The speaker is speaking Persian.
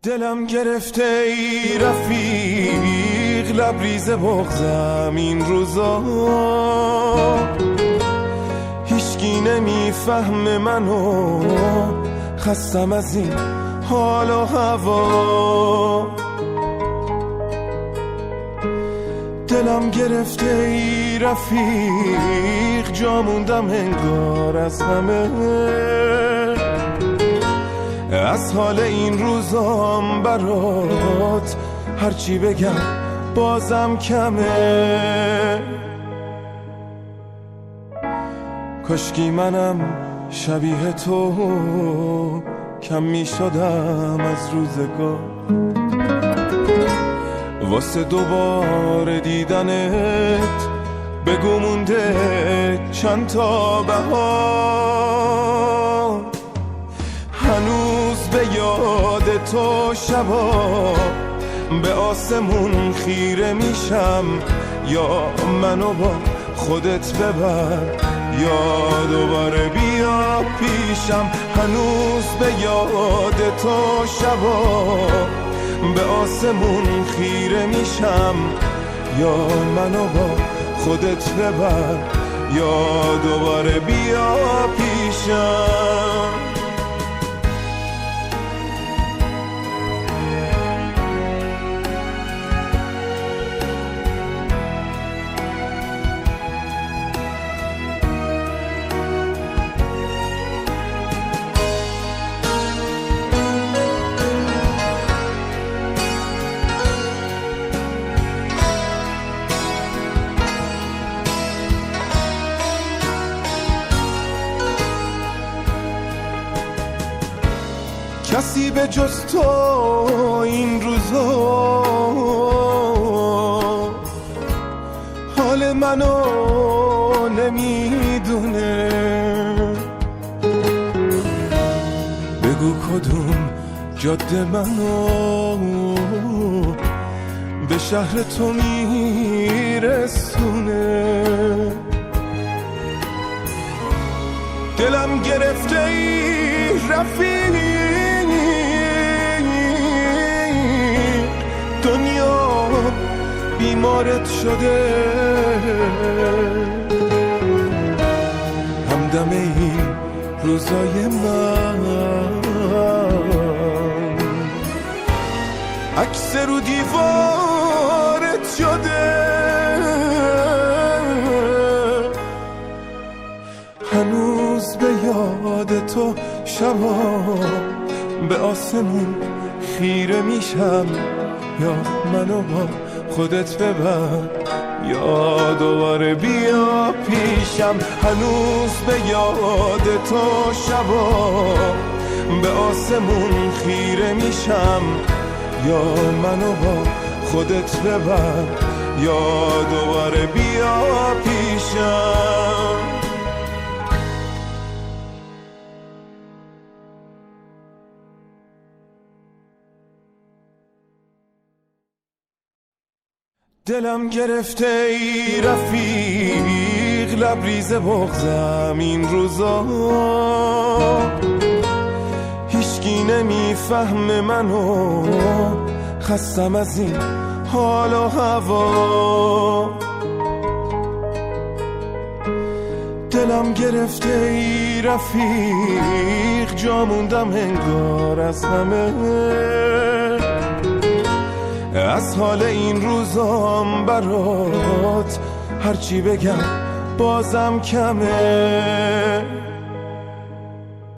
دلم گرفته ای رفیق، لبریز بغضم این روزا، هیچکی نمیفهمه منو، خستم از این حال و هوا. دلم گرفته ای رفیق، جا موندم انگار از همه، از حال این روزام برات هرچی بگم بازم کمه. کاشکی منم شبیه تو کم می شدم از روزگار، واسه دوباره دیدنت بگو مونده چند تا بهار. هنوز به یاد تو شبا به آسمون خیره میشم، یا منو با خودت ببر یا دوباره بیا پیشم. هنوز به یاد تو شبا به آسمون خیره میشم، یا منو با خودت ببر یا دوباره بیا پیشم. کسی به جز تو این روزا حال منو نمیدونه. بگو کدوم جاده منو به شهر تو میرسونه. دلم گرفته ای رفیق، دنیا بیمارت شده، همدم این روزای من عکس رو دیوارت شده. هنوز به یاد تو شبا به آسمون خیره میشم، یا منو با خودت ببر یا دوباره بیا پیشم. هنوز به یاد تو شبا به آسمون خیره میشم، یا منو با خودت ببر یا دوباره بیا پیشم. دلم گرفته ای رفیق، لبریز بغضم این روزا، هیچکی نمیفهمه منو، خستم از این حال و هوا. دلم گرفته ای رفیق، جا موندم انگار از همه، از حال این روزام برات هرچی بگم بازم کمه.